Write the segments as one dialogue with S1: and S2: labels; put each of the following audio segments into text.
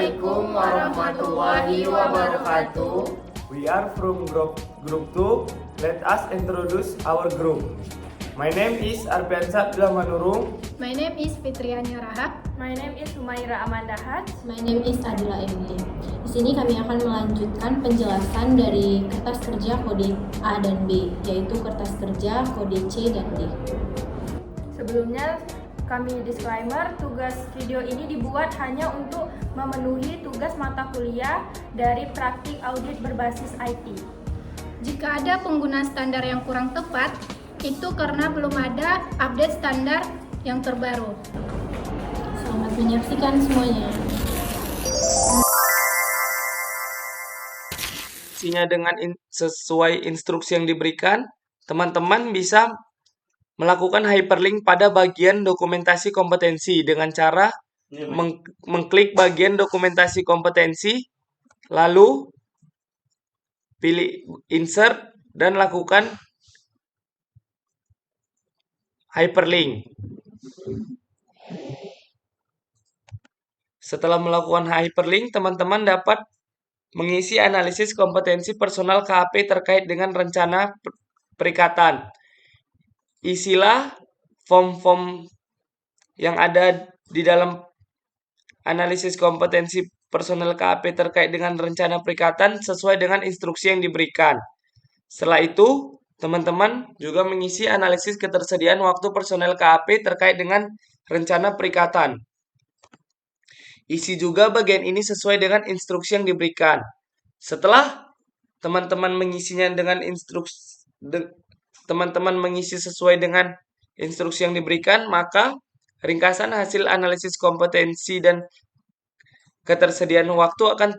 S1: Assalamualaikum warahmatullahi wabarakatuh.
S2: We are from group 2. Let us introduce our group. My name is Arpiansa Abdullah Manurung.
S3: My name is Fitriania Rahab.
S4: My name is Humaira Amandahat.
S5: My name is Adila Emily. Di sini kami akan melanjutkan penjelasan dari kertas kerja kode A dan B, yaitu kertas kerja kode C dan D.
S4: Sebelumnya, kami disclaimer, tugas video ini dibuat hanya untuk memenuhi tugas mata kuliah dari praktik audit berbasis IT.
S3: Jika ada pengguna standar yang kurang tepat, itu karena belum ada update standar yang terbaru.
S5: Selamat menyaksikan semuanya.
S6: Isinya dengan sesuai instruksi yang diberikan, teman-teman bisa melakukan hyperlink pada bagian dokumentasi kompetensi dengan cara mengklik bagian dokumentasi kompetensi, lalu pilih insert dan lakukan hyperlink. Setelah melakukan hyperlink, teman-teman dapat mengisi analisis kompetensi personal KAP terkait dengan rencana perikatan. Isilah form-form yang ada di dalam analisis kompetensi personal KAP terkait dengan rencana perikatan sesuai dengan instruksi yang diberikan. Setelah itu, teman-teman juga mengisi analisis ketersediaan waktu personel KAP terkait dengan rencana perikatan. Isi juga bagian ini sesuai dengan instruksi yang diberikan. Setelah teman-teman mengisinya dengan teman-teman mengisi sesuai dengan instruksi yang diberikan, maka ringkasan hasil analisis kompetensi dan ketersediaan waktu akan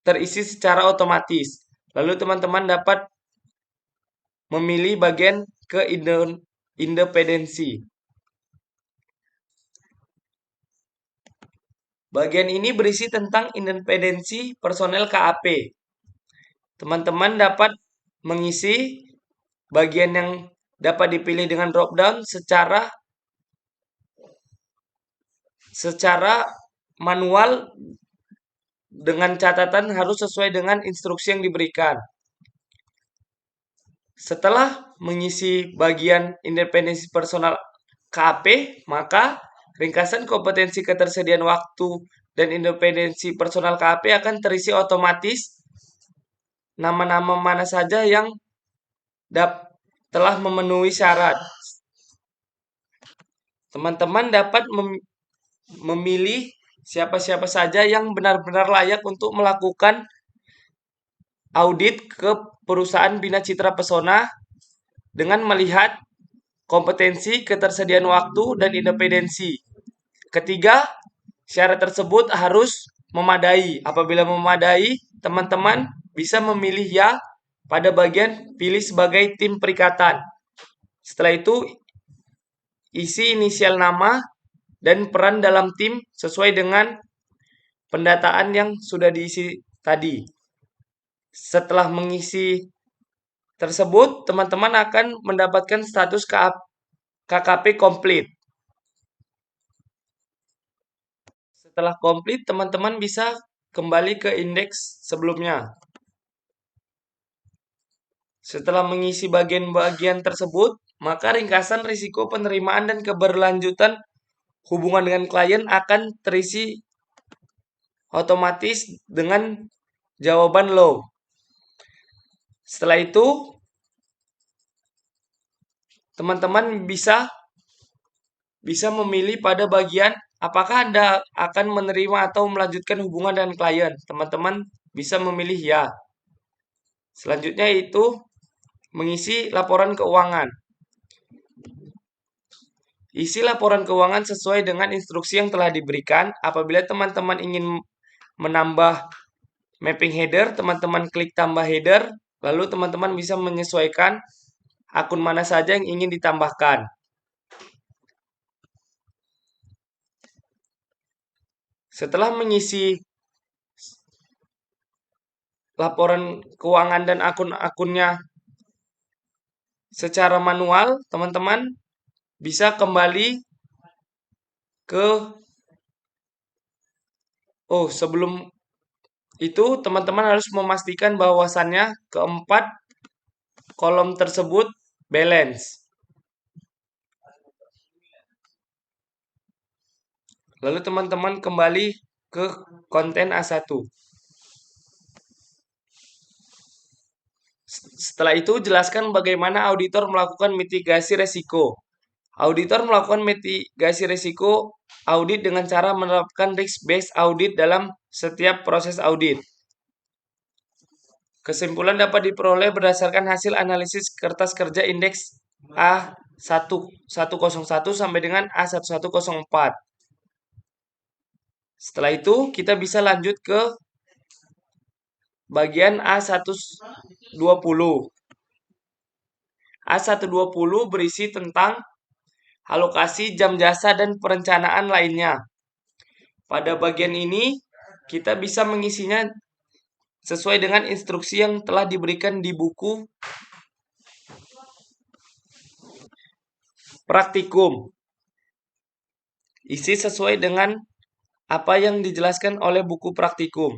S6: terisi secara otomatis. Lalu teman-teman dapat memilih bagian independensi. Bagian ini berisi tentang independensi personel KAP. Teman-teman dapat mengisi bagian yang dapat dipilih dengan drop down secara manual dengan catatan harus sesuai dengan instruksi yang diberikan. Setelah mengisi bagian independensi personal KAP, maka ringkasan kompetensi ketersediaan waktu dan independensi personal KAP akan terisi otomatis. Nama-nama mana saja yang telah memenuhi syarat. Teman-teman dapat memilih siapa-siapa saja yang benar-benar layak untuk melakukan audit ke perusahaan Bina Citra Pesona dengan melihat kompetensi, ketersediaan waktu, dan independensi. Ketiga, syarat tersebut harus memadai. Apabila memadai, teman-teman bisa memilih ya pada bagian pilih sebagai tim perikatan. Setelah itu, isi inisial nama dan peran dalam tim sesuai dengan pendataan yang sudah diisi tadi. Setelah mengisi tersebut, teman-teman akan mendapatkan status KKP komplit. Setelah komplit, teman-teman bisa kembali ke indeks sebelumnya. Setelah mengisi bagian-bagian tersebut, maka ringkasan risiko penerimaan dan keberlanjutan hubungan dengan klien akan terisi otomatis dengan jawaban low. Setelah itu, teman-teman bisa memilih pada bagian apakah Anda akan menerima atau melanjutkan hubungan dengan klien. Teman-teman bisa memilih ya. Selanjutnya itu mengisi laporan keuangan. Isi laporan keuangan sesuai dengan instruksi yang telah diberikan. Apabila teman-teman ingin menambah mapping header, teman-teman klik tambah header, lalu teman-teman bisa menyesuaikan akun mana saja yang ingin ditambahkan. Setelah mengisi laporan keuangan dan akun-akunnya secara manual, teman-teman bisa kembali ke Oh, sebelum itu teman-teman harus memastikan bahwasannya keempat kolom tersebut balance. Lalu teman-teman kembali ke konten A1. Setelah itu, jelaskan bagaimana auditor melakukan mitigasi resiko. Auditor melakukan mitigasi resiko audit dengan cara menerapkan risk-based audit dalam setiap proses audit. Kesimpulan dapat diperoleh berdasarkan hasil analisis kertas kerja indeks A1101 sampai dengan A1104. Setelah itu, kita bisa lanjut ke bagian A120. A120 berisi tentang alokasi jam jasa dan perencanaan lainnya. Pada bagian ini, kita bisa mengisinya sesuai dengan instruksi yang telah diberikan di buku praktikum. Isi sesuai dengan apa yang dijelaskan oleh buku praktikum.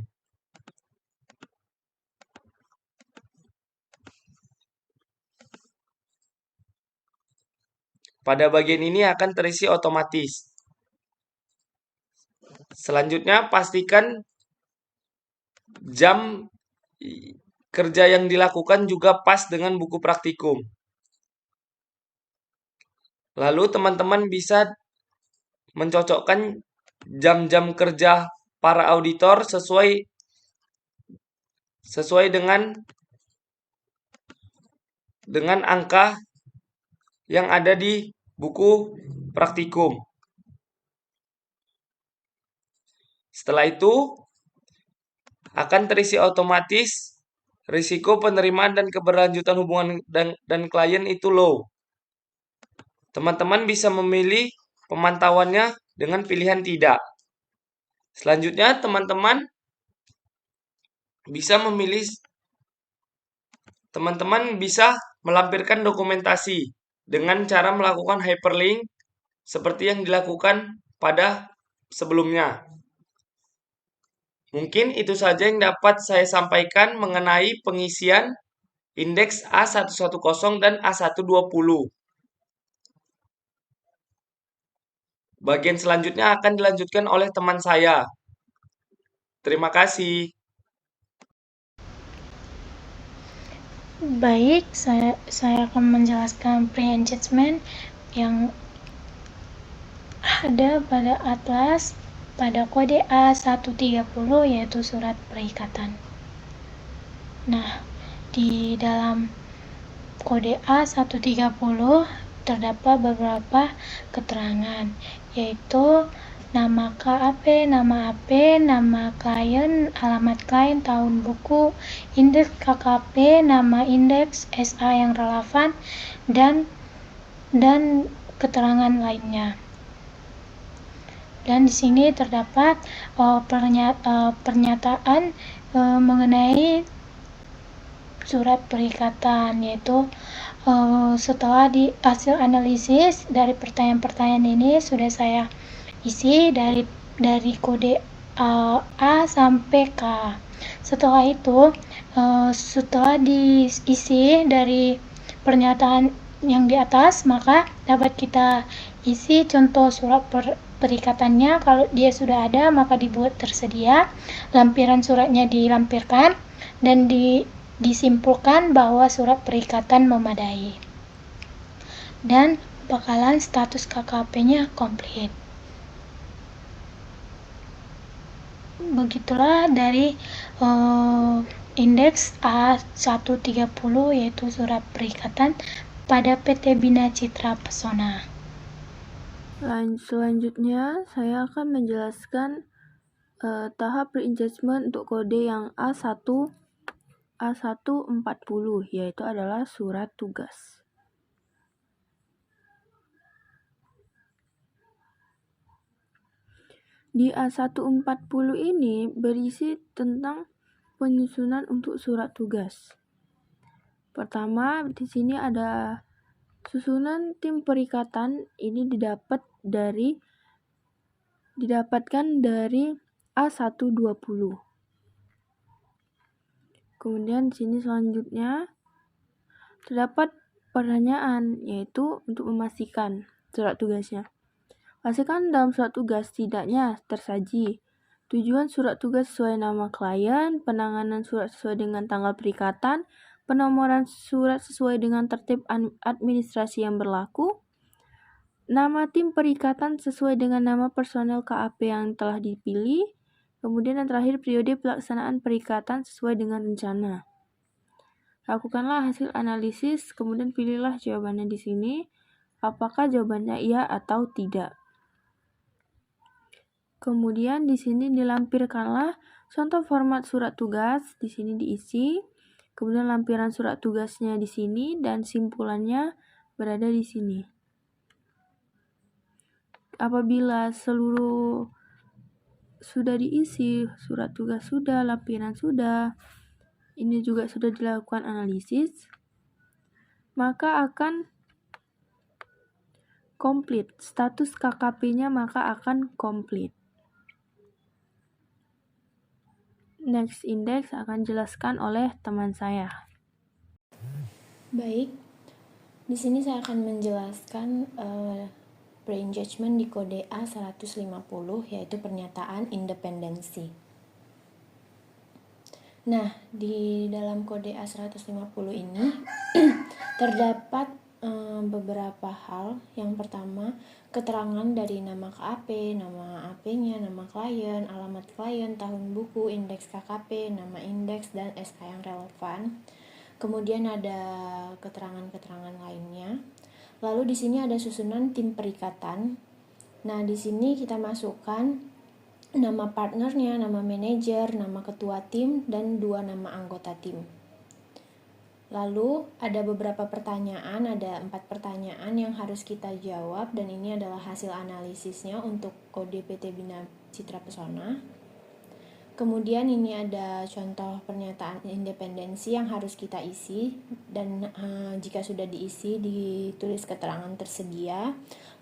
S6: Pada bagian ini akan terisi otomatis. Selanjutnya, pastikan jam kerja yang dilakukan juga pas dengan buku praktikum. Lalu teman-teman bisa mencocokkan jam-jam kerja para auditor sesuai dengan angka yang ada di buku praktikum. Setelah itu akan terisi otomatis risiko penerimaan dan keberlanjutan hubungan dan klien itu low. Teman-teman bisa memilih pemantauannya dengan pilihan tidak. Selanjutnya teman-teman bisa melampirkan dokumentasi dengan cara melakukan hyperlink seperti yang dilakukan pada sebelumnya. Mungkin itu saja yang dapat saya sampaikan mengenai pengisian indeks A110 dan A120. Bagian selanjutnya akan dilanjutkan oleh teman saya. Terima kasih.
S3: Baik, saya akan menjelaskan pre-engagement yang ada pada atlas pada kode A130 yaitu surat perikatan. Nah, di dalam kode A130 terdapat beberapa keterangan, yaitu nama KAP, nama AP, nama klien, alamat klien, tahun buku, indeks KKP, nama indeks SA yang relevan, dan keterangan lainnya. Dan di sini terdapat pernyataan mengenai surat perikatan, yaitu setelah di hasil analisis dari pertanyaan-pertanyaan ini sudah saya isi dari kode A sampai K. Setelah itu, setelah diisi dari pernyataan yang di atas, maka dapat kita isi contoh surat perikatannya. Kalau dia sudah ada, maka dibuat tersedia, lampiran suratnya dilampirkan, dan disimpulkan bahwa surat perikatan memadai. Dan bakalan status KKP-nya komplit. Begitulah dari indeks A130 yaitu surat perikatan pada PT Bina Citra Pesona.
S4: Selanjutnya saya akan menjelaskan tahap pre-engagement untuk kode yang A140 yaitu adalah surat tugas. Di A140 ini berisi tentang penyusunan untuk surat tugas. Pertama, di sini ada susunan tim perikatan. Ini didapatkan dari
S7: A120. Kemudian di sini selanjutnya terdapat pertanyaan, yaitu untuk memastikan surat tugasnya. Pastikan dalam surat tugas tidaknya tersaji tujuan surat tugas sesuai nama klien, penanganan surat sesuai dengan tanggal perikatan, penomoran surat sesuai dengan tertib administrasi yang berlaku, nama tim perikatan sesuai dengan nama personel KAP yang telah dipilih, kemudian yang terakhir periode pelaksanaan perikatan sesuai dengan rencana. Lakukanlah hasil analisis, kemudian pilihlah jawabannya di sini. Apakah jawabannya iya atau tidak? Kemudian di sini dilampirkanlah contoh format surat tugas, di sini diisi. Kemudian lampiran surat tugasnya di sini dan simpulannya berada di sini. Apabila seluruh sudah diisi, surat tugas sudah, lampiran sudah, ini juga sudah dilakukan analisis, maka akan komplit. Status KKP-nya maka akan komplit. Next index akan jelaskan oleh teman saya.
S5: Baik, di sini saya akan menjelaskan pre-engagement di kode A150, yaitu pernyataan independensi. Nah, di dalam kode A150 ini terdapat beberapa hal. Yang pertama, keterangan dari nama KAP, nama AP-nya, nama klien, alamat klien, tahun buku, indeks KKP, nama indeks, dan SK yang relevan. Kemudian ada keterangan-keterangan lainnya. Lalu di sini ada susunan tim perikatan. Nah, di sini kita masukkan nama partnernya, nama manajer, nama ketua tim, dan 2 nama anggota tim. Lalu ada beberapa pertanyaan, ada 4 pertanyaan yang harus kita jawab, dan ini adalah hasil analisisnya untuk kode PT Bina Citra Pesona. Kemudian ini ada contoh pernyataan independensi yang harus kita isi, dan jika sudah diisi ditulis keterangan tersedia.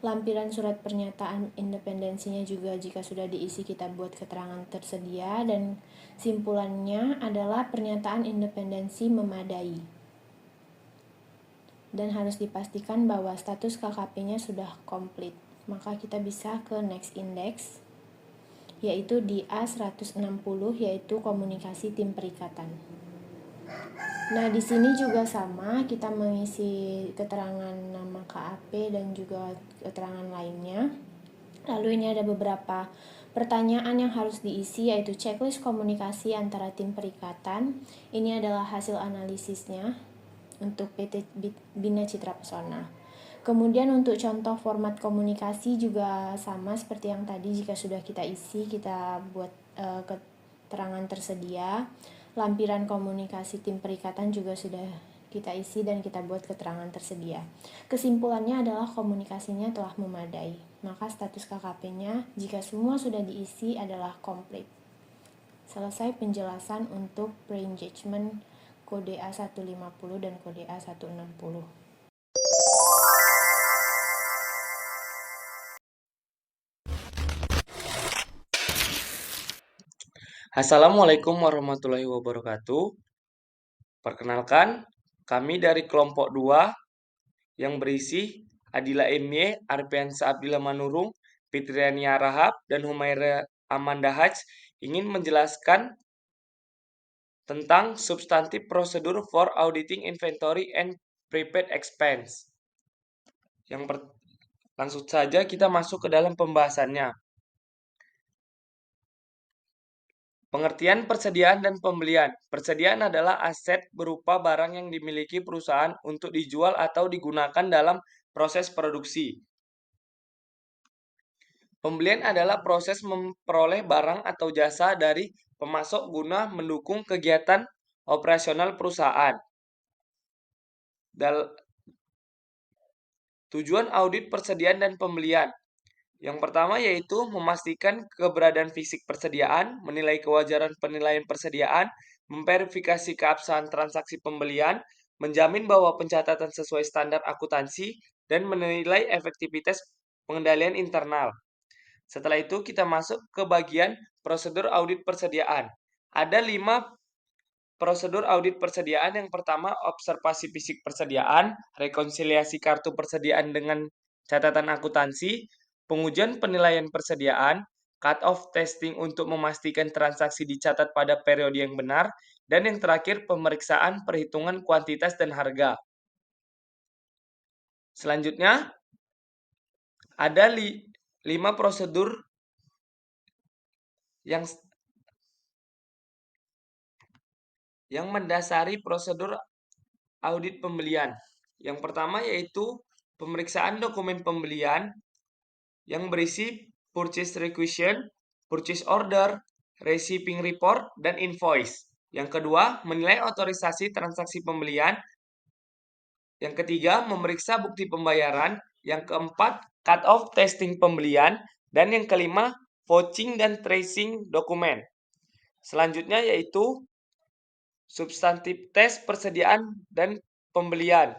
S5: Lampiran surat pernyataan independensinya juga jika sudah diisi kita buat keterangan tersedia, dan simpulannya adalah pernyataan independensi memadai. Dan harus dipastikan bahwa status KKP-nya sudah komplit. Maka kita bisa ke next index, yaitu di A160, yaitu komunikasi tim perikatan. Nah, di sini juga sama, kita mengisi keterangan nama KAP dan juga keterangan lainnya. Lalu ini ada beberapa pertanyaan yang harus diisi, yaitu checklist komunikasi antara tim perikatan. Ini adalah hasil analisisnya untuk PT Bina Citra Pesona. Kemudian untuk contoh format komunikasi juga sama seperti yang tadi, jika sudah kita isi kita buat keterangan tersedia. Lampiran komunikasi tim perikatan juga sudah kita isi dan kita buat keterangan tersedia. Kesimpulannya adalah komunikasinya telah memadai. Maka status KKP-nya jika semua sudah diisi adalah komplit. Selesai penjelasan untuk pre-engagement kode A150 dan kode A160.
S6: Assalamualaikum warahmatullahi wabarakatuh. Perkenalkan, kami dari kelompok 2 yang berisi Adila MY, Arpiansa Abdillah Manurung, Fitriania Rahab, dan Humaira Amanda Haj ingin menjelaskan tentang substantif prosedur for auditing inventory and prepaid expense. Langsung saja kita masuk ke dalam pembahasannya. Pengertian persediaan dan pembelian. Persediaan adalah aset berupa barang yang dimiliki perusahaan untuk dijual atau digunakan dalam proses produksi. Pembelian adalah proses memperoleh barang atau jasa dari pemasok guna mendukung kegiatan operasional perusahaan. Tujuan audit persediaan dan pembelian. Yang pertama yaitu memastikan keberadaan fisik persediaan, menilai kewajaran penilaian persediaan, memverifikasi keabsahan transaksi pembelian, menjamin bahwa pencatatan sesuai standar akuntansi, dan menilai efektivitas pengendalian internal. Setelah itu kita masuk ke bagian prosedur audit persediaan. Ada 5 prosedur audit persediaan. Yang pertama, observasi fisik persediaan, rekonsiliasi kartu persediaan dengan catatan akuntansi, pengujian penilaian persediaan, cut-off testing untuk memastikan transaksi dicatat pada periode yang benar, dan yang terakhir, pemeriksaan perhitungan kuantitas dan harga. Selanjutnya, ada 5 prosedur yang mendasari prosedur audit pembelian. Yang pertama yaitu pemeriksaan dokumen pembelian yang berisi purchase requisition, purchase order, receiving report, dan invoice. Yang kedua, menilai otorisasi transaksi pembelian. Yang ketiga, memeriksa bukti pembayaran. Yang keempat, cut-off testing pembelian. Dan yang kelima, vouching dan tracing dokumen. Selanjutnya yaitu substantif tes persediaan dan pembelian.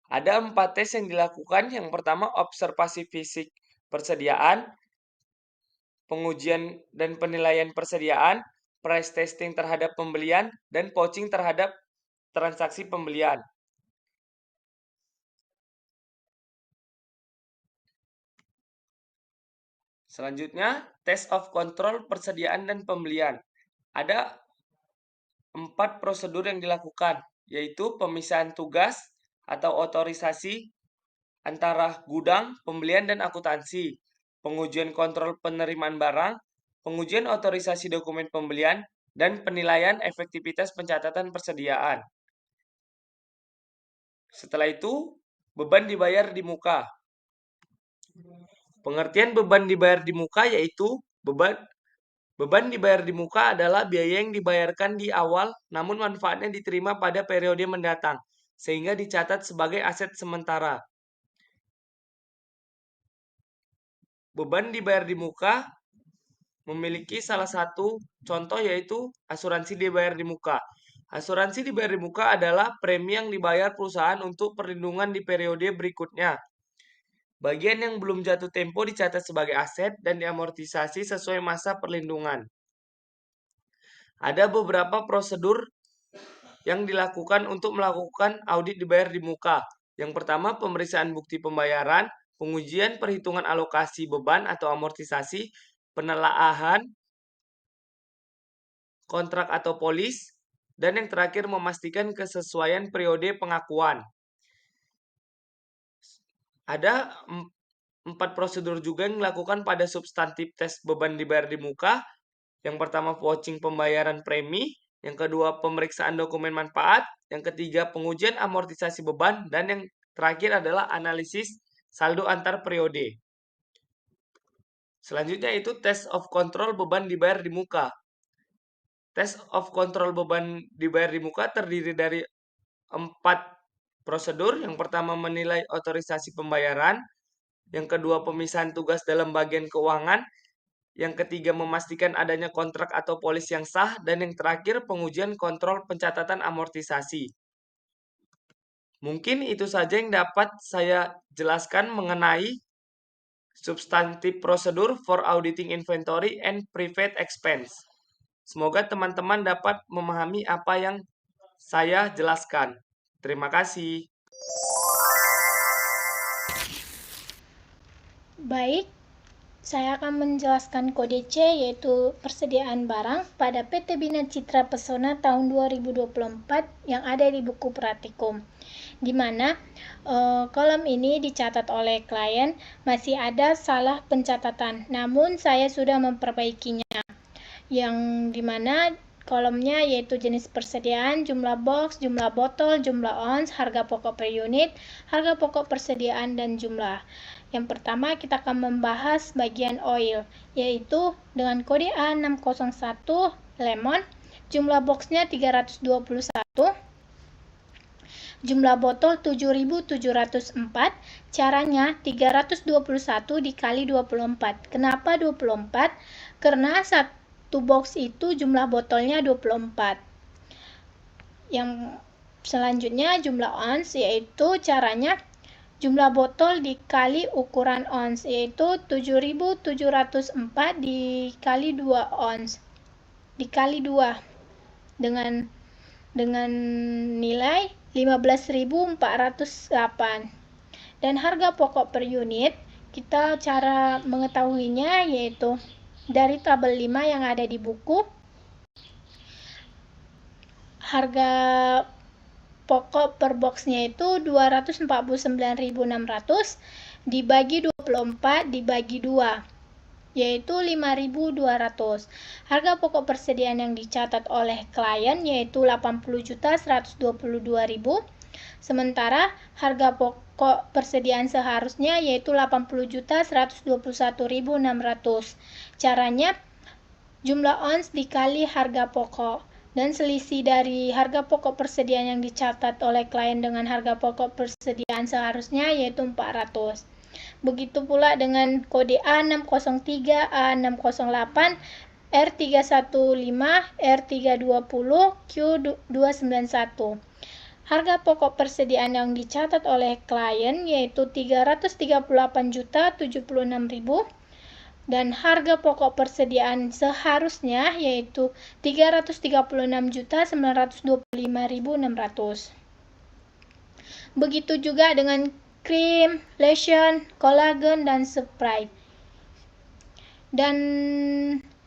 S6: Ada 4 tes yang dilakukan. Yang pertama, observasi fisik persediaan, pengujian dan penilaian persediaan, price testing terhadap pembelian, dan vouching terhadap transaksi pembelian. Selanjutnya, test of control persediaan dan pembelian. Ada 4 prosedur yang dilakukan, yaitu pemisahan tugas atau otorisasi antara gudang, pembelian, dan akuntansi, pengujian kontrol penerimaan barang, pengujian otorisasi dokumen pembelian, dan penilaian efektivitas pencatatan persediaan. Setelah itu, beban dibayar di muka. Pengertian beban dibayar di muka yaitu beban dibayar di muka adalah biaya yang dibayarkan di awal namun manfaatnya diterima pada periode mendatang, sehingga dicatat sebagai aset sementara. Beban dibayar di muka memiliki salah satu contoh yaitu asuransi dibayar di muka. Asuransi dibayar di muka adalah premi yang dibayar perusahaan untuk perlindungan di periode berikutnya. Bagian yang belum jatuh tempo dicatat sebagai aset dan diamortisasi sesuai masa perlindungan. Ada beberapa prosedur yang dilakukan untuk melakukan audit dibayar di muka. Yang pertama, pemeriksaan bukti pembayaran, pengujian perhitungan alokasi beban atau amortisasi, penelaahan kontrak atau polis, dan yang terakhir memastikan kesesuaian periode pengakuan. Ada 4 prosedur juga yang dilakukan pada substantif tes beban dibayar di muka. Yang pertama, vouching pembayaran premi. Yang kedua, pemeriksaan dokumen manfaat. Yang ketiga, pengujian amortisasi beban. Dan yang terakhir adalah analisis saldo antar periode. Selanjutnya itu test of control beban dibayar di muka. Test of control beban dibayar di muka terdiri dari 4 prosedur. Yang pertama, menilai otorisasi pembayaran. Yang kedua, pemisahan tugas dalam bagian keuangan. Yang ketiga, memastikan adanya kontrak atau polis yang sah. Dan yang terakhir, pengujian kontrol pencatatan amortisasi. Mungkin itu saja yang dapat saya jelaskan mengenai substantif prosedur for auditing inventory and private expense. Semoga teman-teman dapat memahami apa yang saya jelaskan. Terima kasih.
S3: Baik, saya akan menjelaskan kode C yaitu persediaan barang pada PT Bina Citra Pesona tahun 2024 yang ada di buku Pratikum, di mana kolom ini dicatat oleh klien masih ada salah pencatatan, namun saya sudah memperbaikinya, yang dimana kolomnya yaitu jenis persediaan, jumlah box, jumlah botol, jumlah ons, harga pokok per unit, harga pokok persediaan, dan jumlah. Yang pertama kita akan membahas bagian oil, yaitu dengan kode A601 lemon, jumlah boxnya 321, jumlah botol 7.704, caranya 321 dikali 24. Kenapa 24? Karena satu box itu jumlah botolnya 24. Yang selanjutnya jumlah ons, yaitu caranya jumlah botol dikali ukuran ons, yaitu 7.704 dikali 2 ons, dikali 2 dengan nilai 15.408. Dan harga pokok per unit, kita cara mengetahuinya yaitu dari tabel 5 yang ada di buku. Harga pokok per boxnya itu 249.600 dibagi 24 dibagi 2, yaitu 5.200. Harga pokok persediaan yang dicatat oleh klien yaitu 80.122.000. Sementara harga pokok persediaan seharusnya yaitu 80.121.600. Caranya jumlah ons dikali harga pokok, dan selisih dari harga pokok persediaan yang dicatat oleh klien dengan harga pokok persediaan seharusnya yaitu 400. Begitu pula dengan kode A603, A608, R315, R320, Q291. Harga pokok persediaan yang dicatat oleh klien yaitu 338.076.000 dan harga pokok persediaan seharusnya yaitu 336.925.600. Begitu juga dengan krim, lotion, kolagen, dan spray. Dan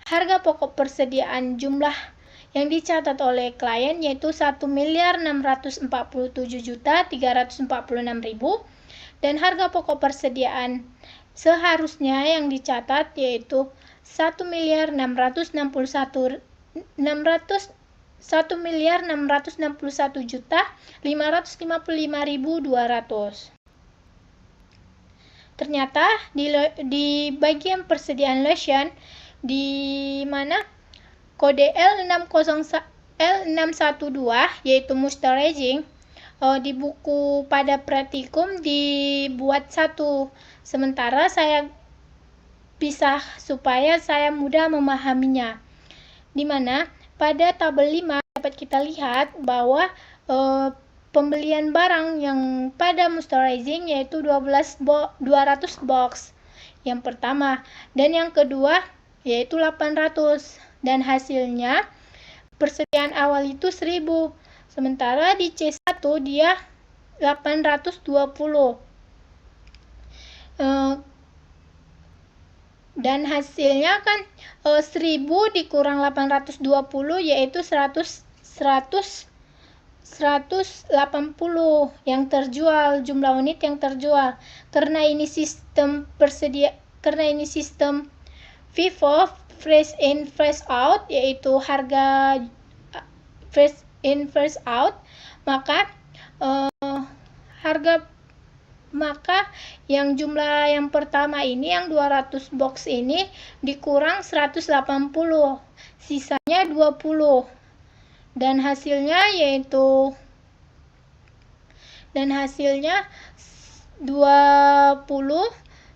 S3: harga pokok persediaan jumlah yang dicatat oleh klien yaitu 1.647.346.000 dan harga pokok persediaan seharusnya yang dicatat yaitu 1.661.555.200. Ternyata di bagian persediaan lotion di mana kode L612 yaitu moisturizing di buku pada praktikum dibuat satu, sementara saya pisah supaya saya mudah memahaminya. Di mana pada tabel 5 dapat kita lihat bahwa pembelian barang yang pada moisturizing yaitu 200 box yang pertama, dan yang kedua yaitu 800, dan hasilnya persediaan awal itu 1000, sementara di C1 dia 820. Dan hasilnya kan 1000 dikurang 820 yaitu 180 yang terjual, jumlah unit yang terjual. Karena ini sistem FIFO, fresh in fresh out, yaitu harga fresh in fresh out, maka yang jumlah yang pertama ini yang 200 box ini dikurang 180, sisanya 20, dan hasilnya 20,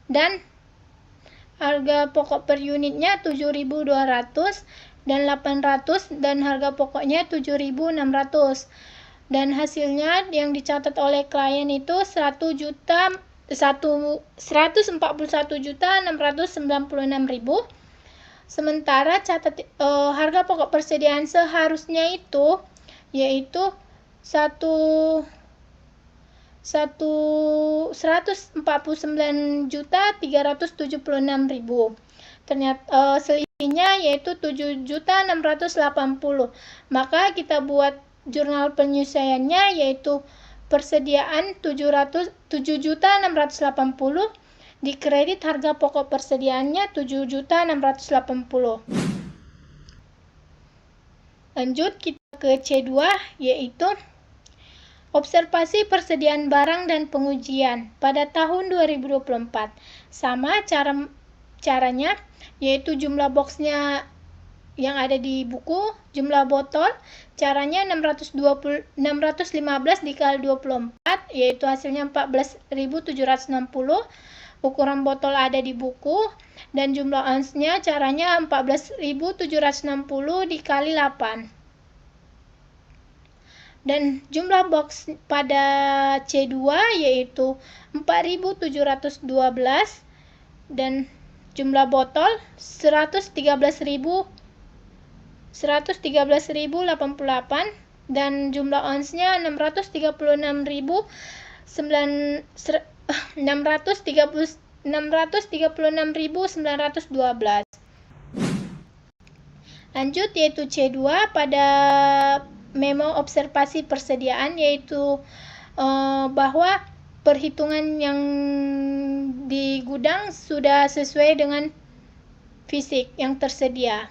S3: dan harga pokok per unitnya 7.200 dan 800, dan harga pokoknya 7.600. Dan hasilnya yang dicatat oleh klien itu 141.696.000. Sementara harga pokok persediaan seharusnya itu yaitu 149.376.000. Ternyata selisihnya yaitu 7.680. Maka kita buat jurnal penyelesaiannya yaitu persediaan 7.680 dikredit harga pokok persediaannya 7.680. Lanjut kita ke C2 yaitu observasi persediaan barang dan pengujian pada tahun 2024. Sama caranya yaitu jumlah boxnya yang ada di buku, jumlah botol caranya 615 dikali 24 yaitu hasilnya 14.760. Ukuran botol ada di buku, dan jumlah onsnya caranya 14.760 dikali 8. Dan jumlah box pada C2 yaitu 4.712 dan jumlah botol 113.088 dan jumlah onsnya 636.912. Lanjut yaitu C2 pada memo observasi persediaan, yaitu bahwa perhitungan yang di gudang sudah sesuai dengan fisik yang tersedia.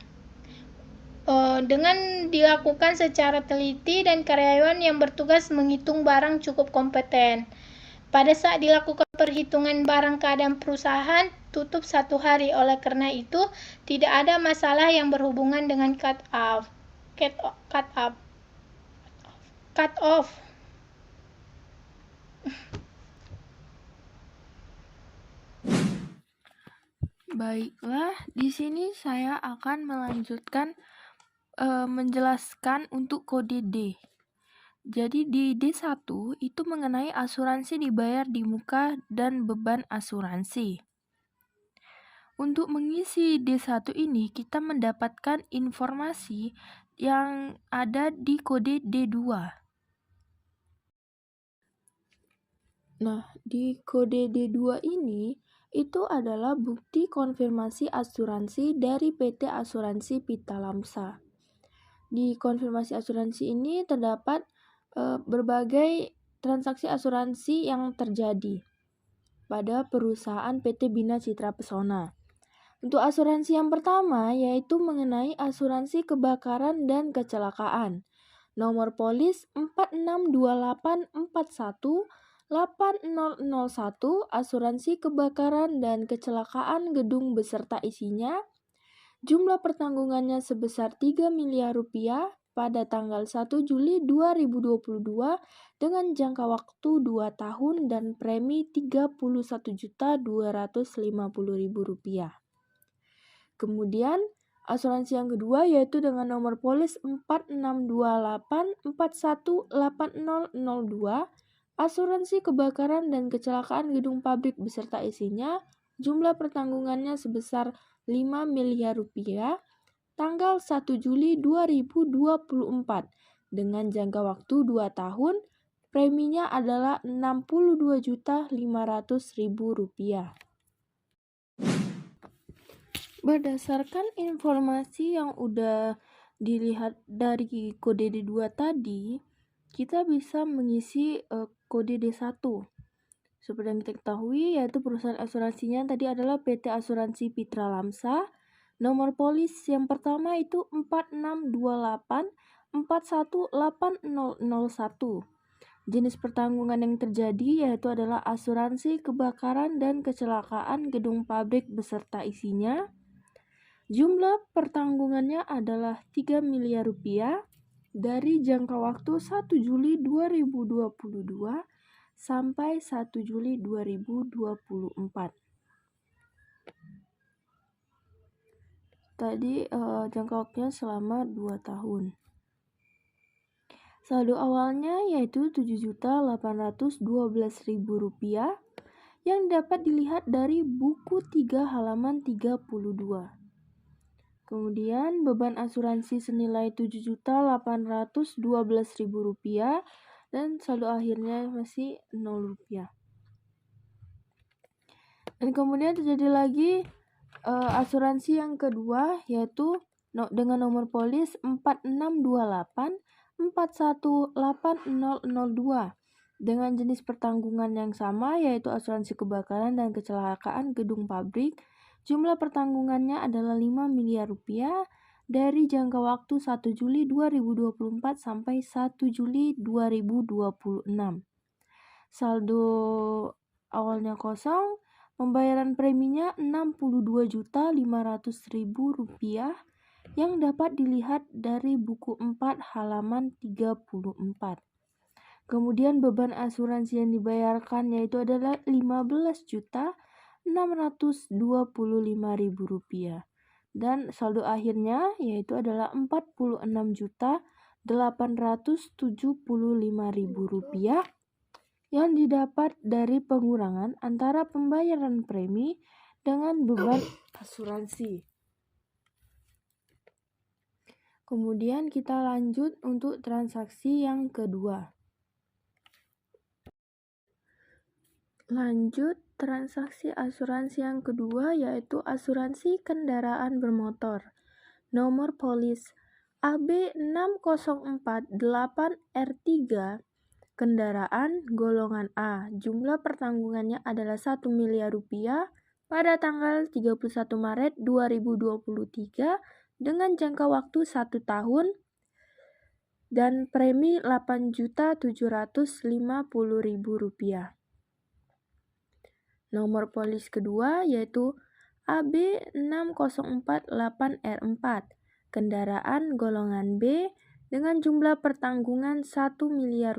S3: Dengan dilakukan secara teliti dan karyawan yang bertugas menghitung barang cukup kompeten. Pada saat dilakukan perhitungan barang keadaan perusahaan tutup 1 hari, oleh karena itu tidak ada masalah yang berhubungan dengan cut off.
S7: Baiklah, di sini saya akan melanjutkan menjelaskan untuk kode D. Jadi di D1 itu mengenai asuransi dibayar di muka dan beban asuransi. Untuk mengisi D1 ini kita mendapatkan informasi yang ada di kode D2. Nah, di kode D2 ini itu adalah bukti konfirmasi asuransi dari PT Asuransi Pita Lamsa. Di konfirmasi asuransi ini terdapat berbagai transaksi asuransi yang terjadi pada perusahaan PT Bina Citra Pesona. Untuk asuransi yang pertama yaitu mengenai asuransi kebakaran dan kecelakaan. Nomor polis 4628418001 asuransi kebakaran dan kecelakaan gedung beserta isinya. Jumlah pertanggungannya sebesar 3 miliar rupiah pada tanggal 1 Juli 2022 dengan jangka waktu 2 tahun dan premi Rp31.250.000. Kemudian asuransi yang kedua yaitu dengan nomor polis 4628418002 asuransi kebakaran dan kecelakaan gedung pabrik beserta isinya. Jumlah pertanggungannya sebesar 5 miliar rupiah tanggal 1 Juli 2024 dengan jangka waktu 2 tahun, preminya adalah Rp62.500.000. Berdasarkan informasi yang udah dilihat dari kode D2 tadi, kita bisa mengisi kode D1. Seperti yang kita ketahui, yaitu perusahaan asuransinya tadi adalah PT Asuransi Pita Lamsa. Nomor polis yang pertama itu 4628418001. Jenis pertanggungan yang terjadi yaitu adalah asuransi kebakaran dan kecelakaan gedung pabrik beserta isinya. Jumlah pertanggungannya adalah 3 miliar rupiah dari jangka waktu 1 Juli 2022 sampai 1 Juli 2024. Tadi jangka waktunya selama 2 tahun. Saldo awalnya yaitu Rp7.812.000 yang dapat dilihat dari buku 3 halaman 32. Kemudian beban asuransi senilai Rp7.812.000 dan saldo akhirnya masih Rp0. Dan kemudian terjadi lagi asuransi yang kedua yaitu dengan nomor polis 4628418002 dengan jenis pertanggungan yang sama yaitu asuransi kebakaran dan kecelakaan gedung pabrik. Jumlah pertanggungannya adalah 5 miliar rupiah dari jangka waktu 1 Juli 2024 sampai 1 Juli 2026. Saldo awalnya kosong, pembayaran preminya Rp62.500.000 yang dapat dilihat dari buku 4 halaman 34. Kemudian beban asuransi yang dibayarkan yaitu adalah Rp15.625.000 dan saldo akhirnya yaitu adalah Rp875.000 yang didapat dari pengurangan antara pembayaran premi dengan beban asuransi. Kemudian kita lanjut untuk transaksi yang kedua. Lanjut transaksi asuransi yang kedua yaitu asuransi kendaraan bermotor. Nomor polis AB6048R3 kendaraan golongan A. Jumlah pertanggungannya adalah Rp1 miliar pada tanggal 31 Maret 2023 dengan jangka waktu 1 tahun dan premi Rp8.750.000. Nomor polis kedua yaitu AB6048R4 kendaraan golongan B dengan jumlah pertanggungan Rp1 miliar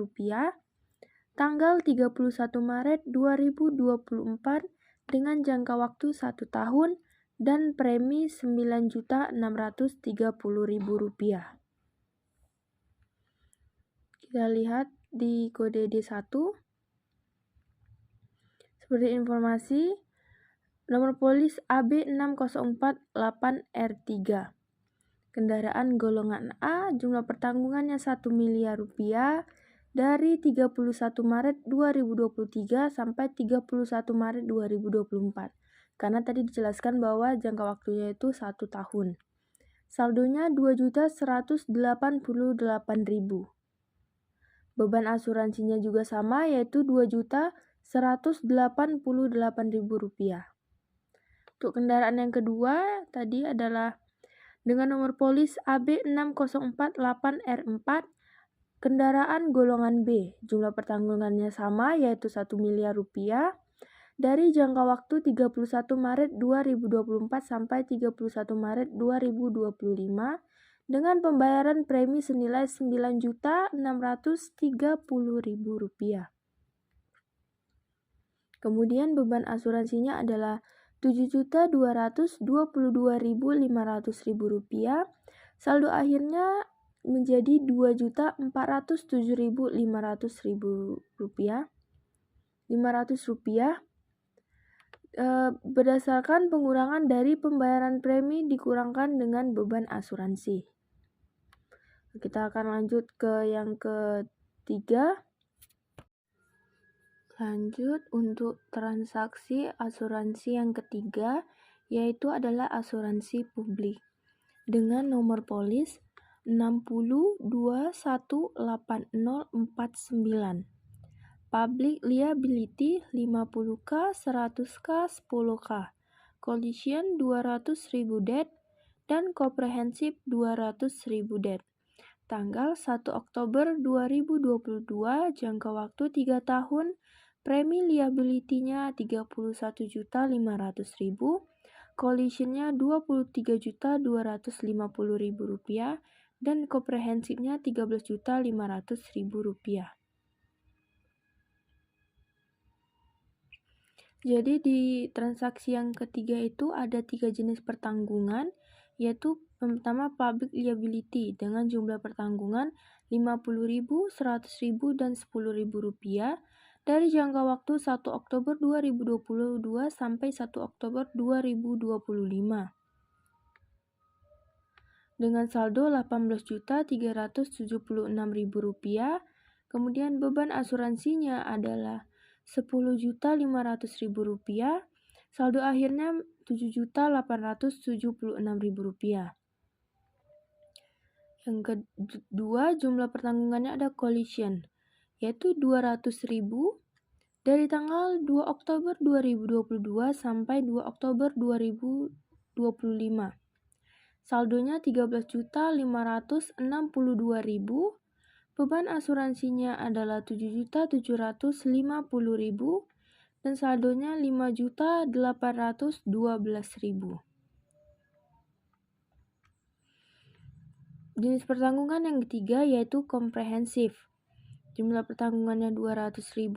S7: tanggal 31 Maret 2024 dengan jangka waktu 1 tahun dan premi Rp9.630.000. Kita lihat di kode D1. Seperti informasi, nomor polis AB6048R3 kendaraan golongan A, jumlah pertanggungannya Rp1 miliar dari 31 Maret 2023 sampai 31 Maret 2024. Karena tadi dijelaskan bahwa jangka waktunya itu 1 tahun. Saldonya Rp2.188.000. Beban asuransinya juga sama yaitu Rp2.188.000. Untuk kendaraan yang kedua tadi adalah dengan nomor polis AB6048R4 kendaraan golongan B. Jumlah pertanggungannya sama yaitu Rp1 miliar dari jangka waktu 31 Maret 2024 sampai 31 Maret 2025 dengan pembayaran premi senilai Rp9.630.000. Kemudian beban asuransinya adalah Rp7.222.500.000. Saldo akhirnya menjadi Rp2.407.500.000. Berdasarkan pengurangan dari pembayaran premi dikurangkan dengan beban asuransi. Kita akan lanjut ke yang ketiga. Lanjut untuk transaksi asuransi yang ketiga yaitu adalah asuransi publik dengan nomor polis 60218049. Public liability 50K, 100K, 10K. Collision 200.000 debt dan comprehensive 200.000 debt. Tanggal 1 Oktober 2022, jangka waktu 3 tahun, premi liability-nya Rp31.500.000, collision-nya Rp23.250.000 dan komprehensifnya Rp13.500.000. Jadi di transaksi yang ketiga itu ada 3 jenis pertanggungan, yaitu yang pertama public liability dengan jumlah pertanggungan Rp50.000, Rp100.000, dan Rp10.000 dari jangka waktu 1 Oktober 2022 sampai 1 Oktober 2025 dengan saldo Rp18.376.000. Kemudian beban asuransinya adalah Rp10.500.000. Saldo akhirnya Rp7.876.000. Yang kedua, jumlah pertanggungannya ada collision, yaitu Rp200.000 dari tanggal 2 Oktober 2022 sampai 2 Oktober 2025. Saldonya Rp13.562.000. Beban asuransinya adalah Rp7.750.000 dan saldonya Rp5.812.000. Jenis pertanggungan yang ketiga yaitu komprehensif. Jumlah pertanggungannya Rp200.000.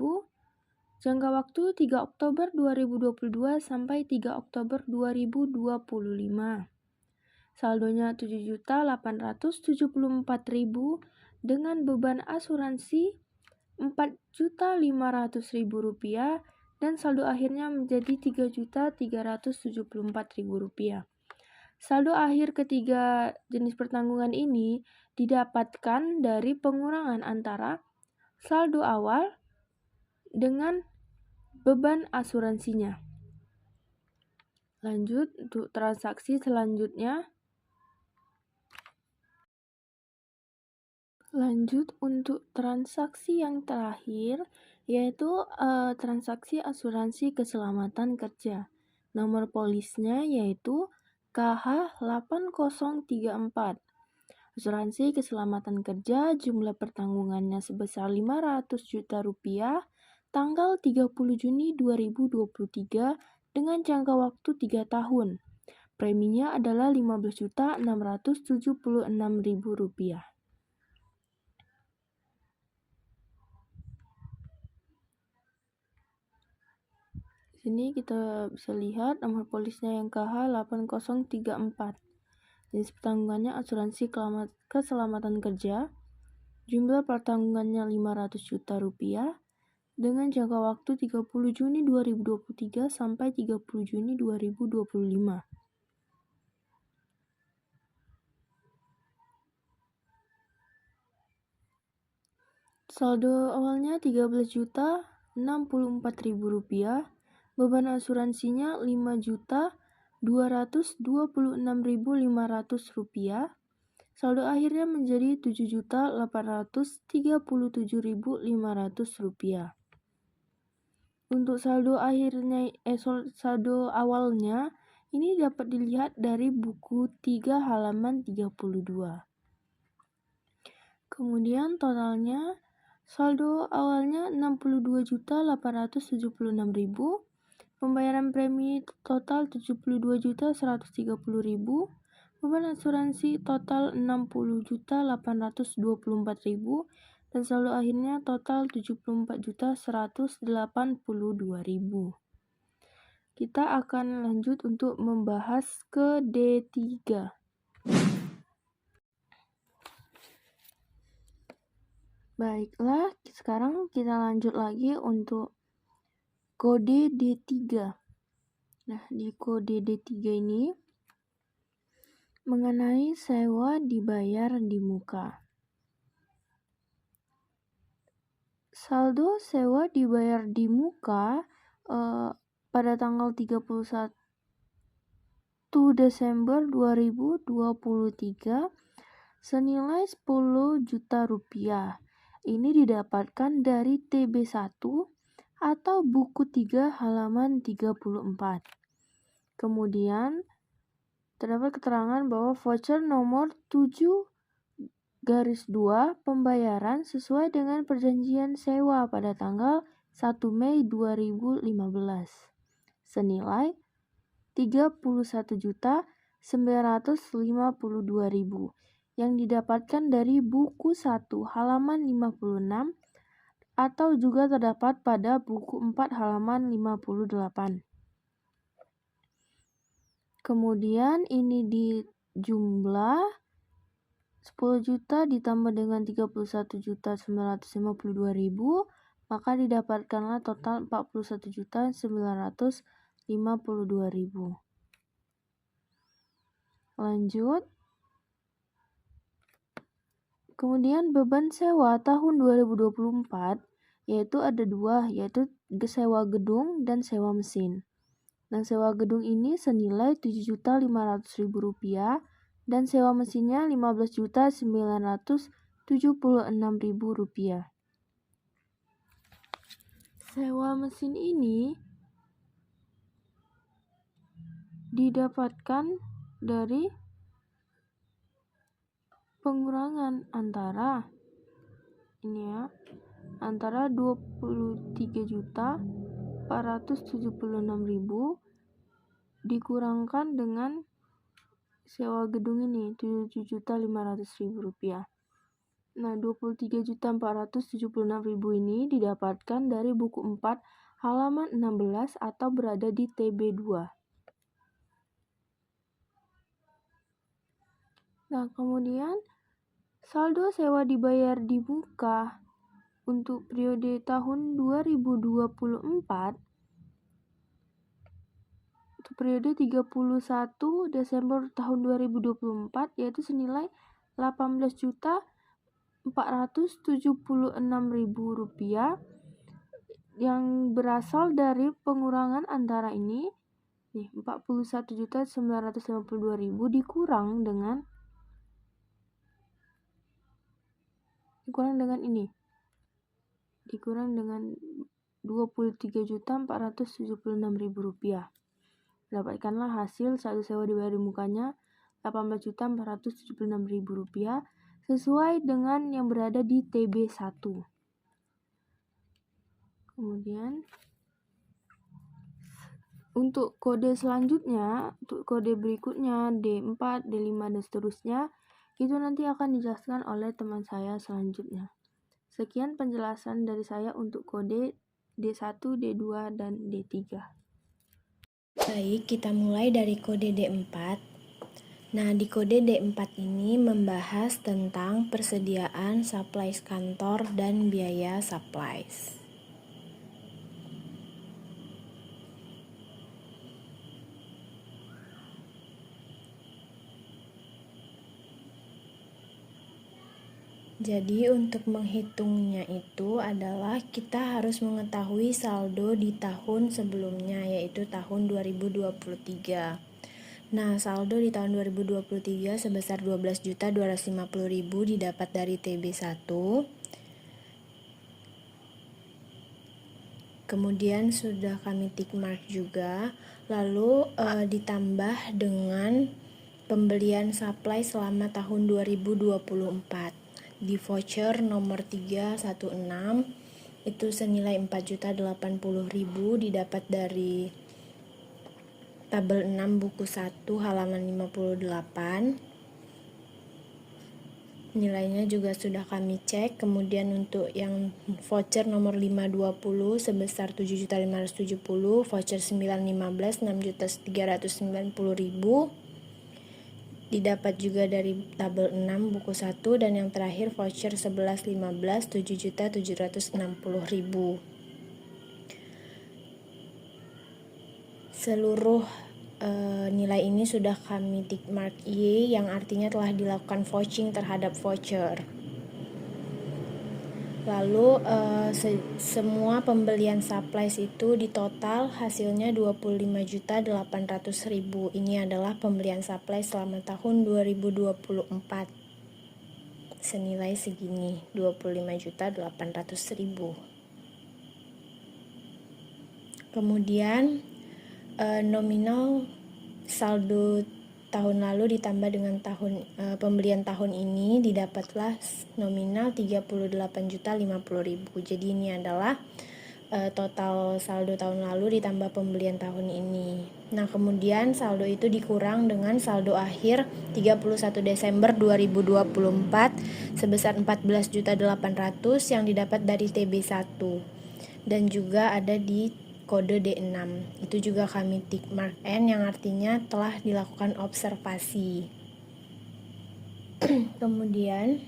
S7: Jangka waktu 3 Oktober 2022 sampai 3 Oktober 2025. Saldonya Rp7.874.000 dengan beban asuransi Rp4.500.000 dan saldo akhirnya menjadi Rp3.374.000. Saldo akhir ketiga jenis pertanggungan ini didapatkan dari pengurangan antara saldo awal dengan beban asuransinya. Lanjut untuk transaksi selanjutnya. Lanjut untuk transaksi yang terakhir, yaitu transaksi asuransi keselamatan kerja. Nomor polisnya yaitu KH8034. Asuransi keselamatan kerja, jumlah pertanggungannya sebesar Rp500 juta, tanggal 30 Juni 2023 dengan jangka waktu 3 tahun. Preminya adalah Rp15.676.000. Sini kita bisa lihat nomor polisnya yang KH8034. Jenis pertanggungannya asuransi keselamatan kerja. Jumlah pertanggungannya Rp500 juta dengan jangka waktu 30 Juni 2023 sampai 30 Juni 2025. Saldo awalnya Rp13.064.000. Beban asuransinya Rp5.226.500. Saldo akhirnya menjadi Rp7.837.500. Untuk saldo awalnya ini dapat dilihat dari buku 3 halaman 32. Kemudian totalnya saldo awalnya Rp62.876.000. Pembayaran premi total Rp72.130.000, beban asuransi total Rp60.824.000, dan saldo akhirnya total Rp74.182.000. Kita akan lanjut untuk membahas ke D3. Baiklah, sekarang kita lanjut lagi untuk kode D3. Nah, di kode D3 ini mengenai sewa dibayar di muka. Saldo sewa dibayar di muka pada tanggal 31 Desember 2023 senilai Rp10 juta. Ini didapatkan dari TB1 atau buku 3 halaman 34. Kemudian terdapat keterangan bahwa voucher nomor 7/2 pembayaran sesuai dengan perjanjian sewa pada tanggal 1 Mei 2015 senilai Rp31.952.000 yang didapatkan dari buku 1 halaman 56 atau juga terdapat pada buku 4 halaman 58. Kemudian ini dijumlah 10 juta ditambah dengan 31.952.000, maka didapatkanlah total 41.952.000. Lanjut. Kemudian beban sewa tahun 2024 yaitu ada dua, yaitu sewa gedung dan sewa mesin. Nah, sewa gedung ini senilai Rp7.500.000 dan sewa mesinnya Rp15.976.000. Sewa mesin ini didapatkan dari pengurangan antara Rp23.476.000 dikurangkan dengan sewa gedung ini Rp7.500.000. Nah, Rp23.476.000 ini didapatkan dari buku 4 halaman 16 atau berada di TB2. Nah, kemudian Saldo sewa dibayar di muka untuk periode tahun 2024 untuk periode 31 Desember tahun 2024 yaitu senilai Rp18.476.000 yang berasal dari pengurangan antara ini nih 41.952.000 dikurang dengan ini. Dikurang dengan Rp23.476.000. Dapatkanlah hasil saldo sewa dibayar di mukanya Rp18.476.000 sesuai dengan yang berada di TB1. Kemudian untuk kode selanjutnya, untuk kode berikutnya D4, D5 dan seterusnya itu nanti akan dijelaskan oleh teman saya selanjutnya. Sekian penjelasan dari saya untuk kode D1, D2 dan D3.
S5: Baik, kita mulai dari kode D4. Nah, di kode D4 ini membahas tentang persediaan supplies kantor dan biaya supplies. Jadi untuk menghitungnya itu adalah kita harus mengetahui saldo di tahun sebelumnya, yaitu tahun 2023. Nah, saldo di tahun 2023 sebesar 12.250.000 didapat dari TB1. Kemudian sudah kami tick mark juga, lalu ditambah dengan pembelian supply selama tahun 2024. Di voucher nomor 316 itu senilai 4.080.000 didapat dari tabel 6 buku 1 halaman 58. Nilainya juga sudah kami cek. Kemudian untuk yang voucher nomor 520 sebesar 7.570, voucher 915 6.390.000 didapat juga dari tabel 6 buku 1, dan yang terakhir voucher 1115 7.760.000. Seluruh nilai ini sudah kami tick mark Y, yang artinya telah dilakukan vouching terhadap voucher. Lalu semua pembelian supplies itu di total hasilnya 25.800.000. Ini adalah pembelian supplies selama tahun 2024 senilai segini, 25.800.000. Kemudian nominal saldo tahun lalu ditambah dengan pembelian tahun ini didapatlah nominal 38.050.000. Jadi ini adalah total saldo tahun lalu ditambah pembelian tahun ini. Nah, kemudian saldo itu dikurang dengan saldo akhir 31 Desember 2024 sebesar 14.800.000 yang didapat dari TB1 dan juga ada di kode D6. Itu juga kami tick mark N, yang artinya telah dilakukan observasi. Kemudian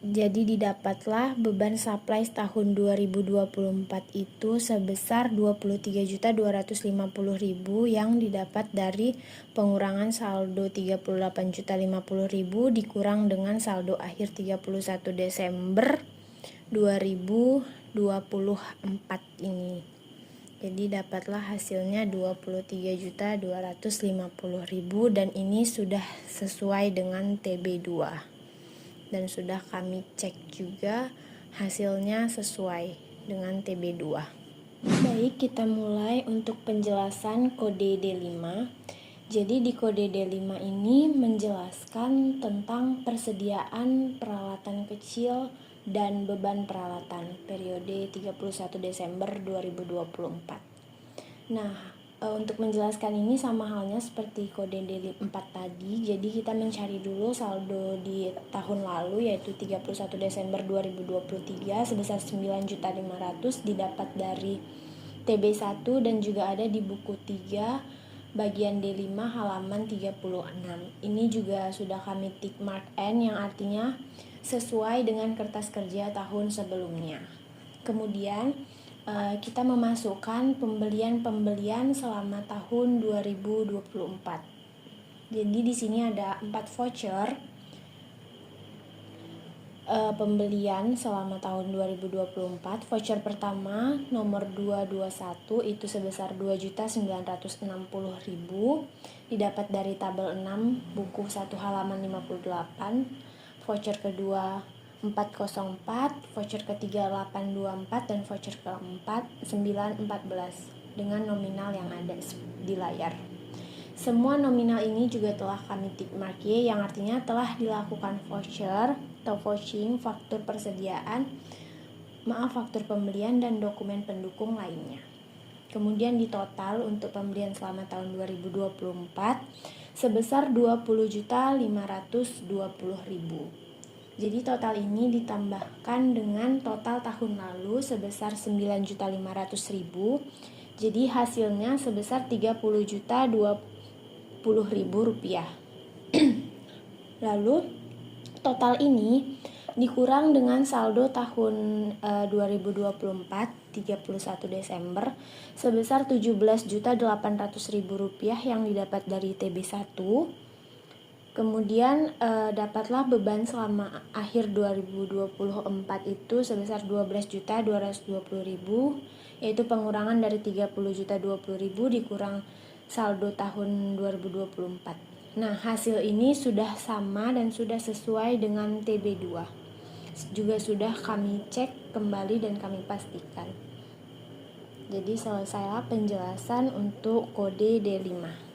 S5: jadi didapatlah beban supplies tahun 2024 itu sebesar 23.250.000 yang didapat dari pengurangan saldo 38.050.000 dikurang dengan saldo akhir 31 Desember 2024 ini. Jadi dapatlah hasilnya 23.250.000 dan ini sudah sesuai dengan TB2. Dan sudah kami cek juga hasilnya sesuai dengan TB2. Baik, kita mulai untuk penjelasan kode D5. Jadi di kode D5 ini menjelaskan tentang persediaan peralatan kecil dan beban peralatan periode 31 Desember 2024. Nah, untuk menjelaskan ini sama halnya seperti kode D4 tadi. Jadi kita mencari dulu saldo di tahun lalu yaitu 31 Desember 2023 sebesar 9.500.000 didapat dari TB1 dan juga ada di buku 3 bagian D5 halaman 36. Ini juga sudah kami tick mark N yang artinya sesuai dengan kertas kerja tahun sebelumnya. Kemudian kita memasukkan pembelian selama tahun 2024. Jadi di sini ada 4 voucher pembelian selama tahun 2024. Voucher pertama nomor 221 itu sebesar 2.960.000 didapat dari tabel 6 buku 1 halaman 58. Voucher kedua 404, voucher ketiga 824 dan voucher keempat 914 dengan nominal yang ada di layar. Semua nominal ini juga telah kami tick mark Y yang artinya telah dilakukan voucher atau vouching, faktur pembelian dan dokumen pendukung lainnya. Kemudian di total untuk pembelian selama tahun 2024 sebesar 20.520.000. Jadi total ini ditambahkan dengan total tahun lalu sebesar 9.500.000. Jadi hasilnya sebesar 30.020.000 rupiah. Lalu total ini dikurang dengan saldo tahun 2024 31 Desember sebesar 17.800.000 rupiah yang didapat dari TB1. Kemudian dapatlah beban selama akhir 2024 itu sebesar 12.220.000, yaitu pengurangan dari 30.020.000 dikurang saldo tahun 2024. Nah, hasil ini sudah sama dan sudah sesuai dengan TB2. Juga sudah kami cek kembali dan kami pastikan. Jadi selesailah penjelasan untuk kode D5.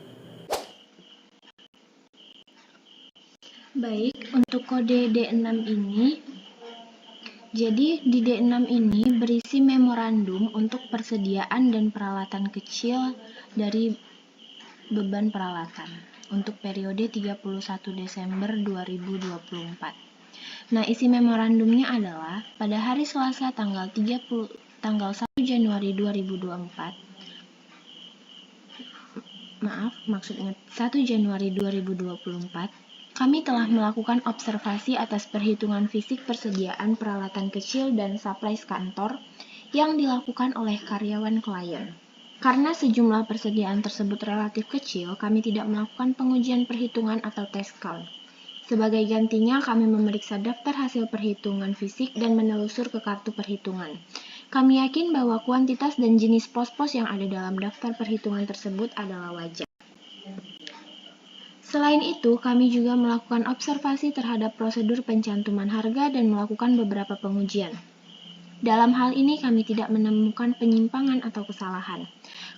S5: Baik, untuk kode D6 ini, jadi di D6 ini berisi memorandum untuk persediaan dan peralatan kecil dari beban peralatan untuk periode 31 Desember 2024. Nah, isi memorandumnya adalah pada hari Selasa tanggal 1 Januari 2024. 1 Januari 2024. Kami telah melakukan observasi atas perhitungan fisik persediaan peralatan kecil dan supplies kantor yang dilakukan oleh karyawan klien. Karena sejumlah persediaan tersebut relatif kecil, kami tidak melakukan pengujian perhitungan atau test count. Sebagai gantinya, kami memeriksa daftar hasil perhitungan fisik dan menelusur ke kartu perhitungan. Kami yakin bahwa kuantitas dan jenis pos-pos yang ada dalam daftar perhitungan tersebut adalah wajar. Selain itu, kami juga melakukan observasi terhadap prosedur pencantuman harga dan melakukan beberapa pengujian. Dalam hal ini, kami tidak menemukan penyimpangan atau kesalahan.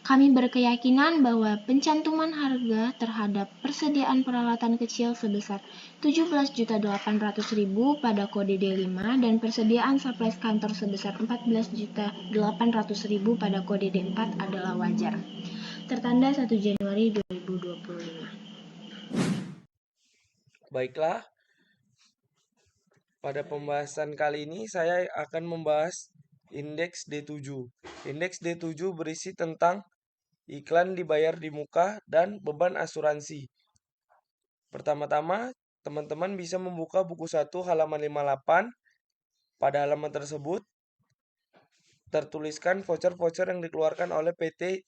S5: Kami berkeyakinan bahwa pencantuman harga terhadap persediaan peralatan kecil sebesar 17.800.000 pada kode D5 dan persediaan supplies kantor sebesar 14.800.000 pada kode D4 adalah wajar. Tertanda 1 Januari 2025.
S6: Baiklah, pada pembahasan kali ini saya akan membahas indeks D7. Indeks D7 berisi tentang iklan dibayar di muka dan beban asuransi. Pertama-tama, teman-teman bisa membuka buku 1 halaman 58. Pada halaman tersebut tertuliskan voucher-voucher yang dikeluarkan oleh PT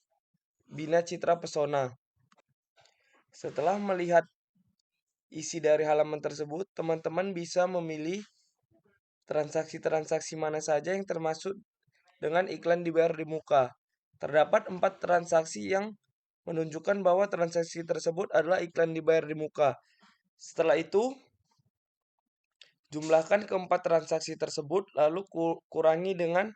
S6: Bina Citra Pesona. Setelah melihat isi dari halaman tersebut, teman-teman bisa memilih transaksi-transaksi mana saja yang termasuk dengan iklan dibayar di muka. Terdapat 4 transaksi yang menunjukkan bahwa transaksi tersebut adalah iklan dibayar di muka. Setelah itu, jumlahkan keempat transaksi tersebut, lalu kurangi dengan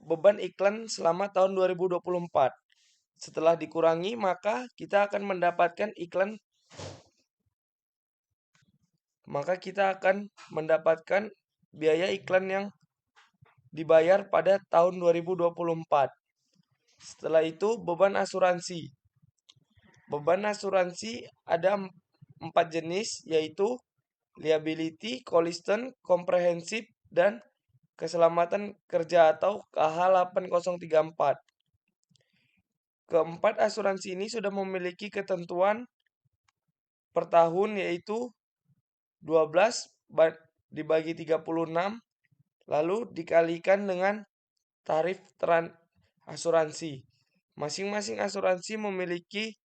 S6: beban iklan selama tahun 2024. Setelah dikurangi, maka kita akan mendapatkan biaya iklan yang dibayar pada tahun 2024. Setelah itu, beban asuransi. Beban asuransi ada 4 jenis, yaitu liability, collision, comprehensive, dan keselamatan kerja atau KH 8034. Keempat asuransi ini sudah memiliki ketentuan per tahun yaitu 12 dibagi 36 lalu dikalikan dengan tarif asuransi. Masing-masing asuransi memiliki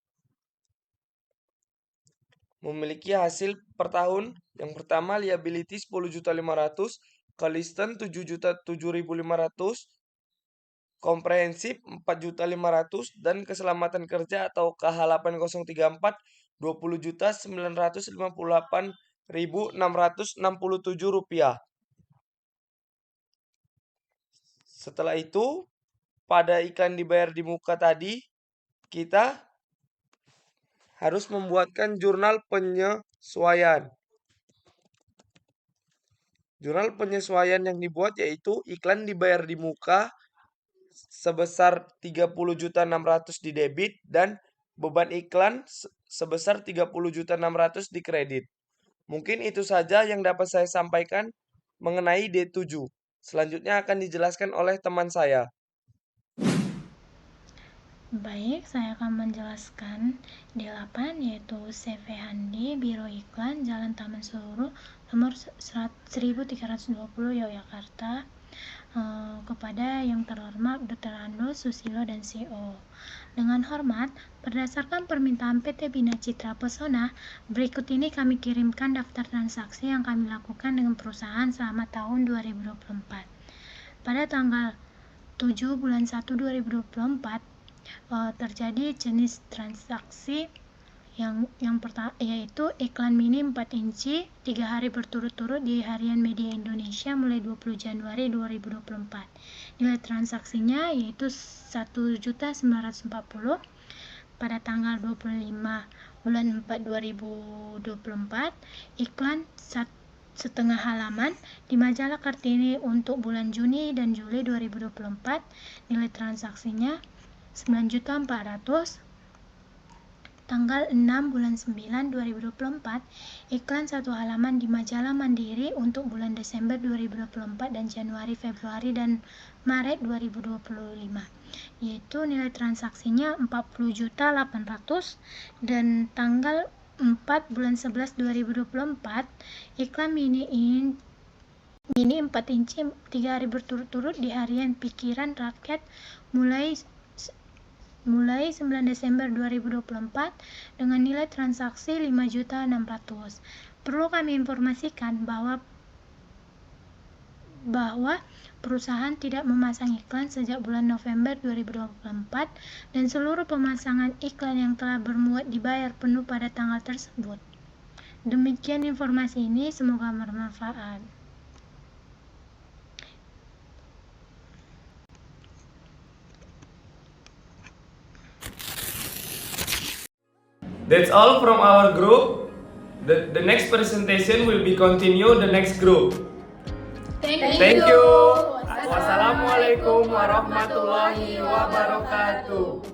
S6: hasil per tahun. Yang pertama liability 10.500.000, collision 7.7.500, komprehensif 4.500.000 dan keselamatan kerja atau KH8034 20.958.667 rupiah. Setelah itu, pada iklan dibayar di muka tadi, kita harus membuatkan jurnal penyesuaian. Jurnal penyesuaian yang dibuat yaitu iklan dibayar di muka sebesar 30.600.000 di debit dan beban iklan sebesar 30.600.000 di kredit. Mungkin itu saja yang dapat saya sampaikan mengenai D7. Selanjutnya akan dijelaskan oleh teman saya.
S3: Baik, saya akan menjelaskan D8 yaitu CV Handi, Biro Iklan, Jalan Taman Suruh, nomor 1320 Yogyakarta, kepada yang terhormat Dr. Andus Susilo dan CO. Dengan hormat, berdasarkan permintaan PT Bina Citra Pesona, berikut ini kami kirimkan daftar transaksi yang kami lakukan dengan perusahaan selama tahun 2024. Pada tanggal 7 bulan 1 2024, terjadi jenis transaksi yang pertama yaitu iklan mini 4 inci 3 hari berturut-turut di Harian Media Indonesia mulai 20 Januari 2024. Nilai transaksinya yaitu 1.940 pada tanggal 25 bulan 4 2024. Iklan setengah halaman di majalah Kartini untuk bulan Juni dan Juli 2024. Nilai transaksinya 9.400.000. Tanggal 6 bulan 9 2024, iklan satu halaman di majalah Mandiri untuk bulan Desember 2024 dan Januari, Februari, dan Maret 2025, yaitu nilai transaksinya 40.800.000. Dan tanggal 4 bulan 11 2024, iklan mini 4 inci 3 hari berturut-turut di Harian Pikiran Rakyat mulai 9 Desember 2024 dengan nilai transaksi 5.600.000. Perlu kami informasikan bahwa perusahaan tidak memasang iklan sejak bulan November 2024 dan seluruh pemasangan iklan yang telah bermuat dibayar penuh pada tanggal tersebut. Demikian informasi ini, semoga bermanfaat.
S2: That's all from our group. The next presentation will be continue the next group. Thank you. Wassalamualaikum warahmatullahi wabarakatuh.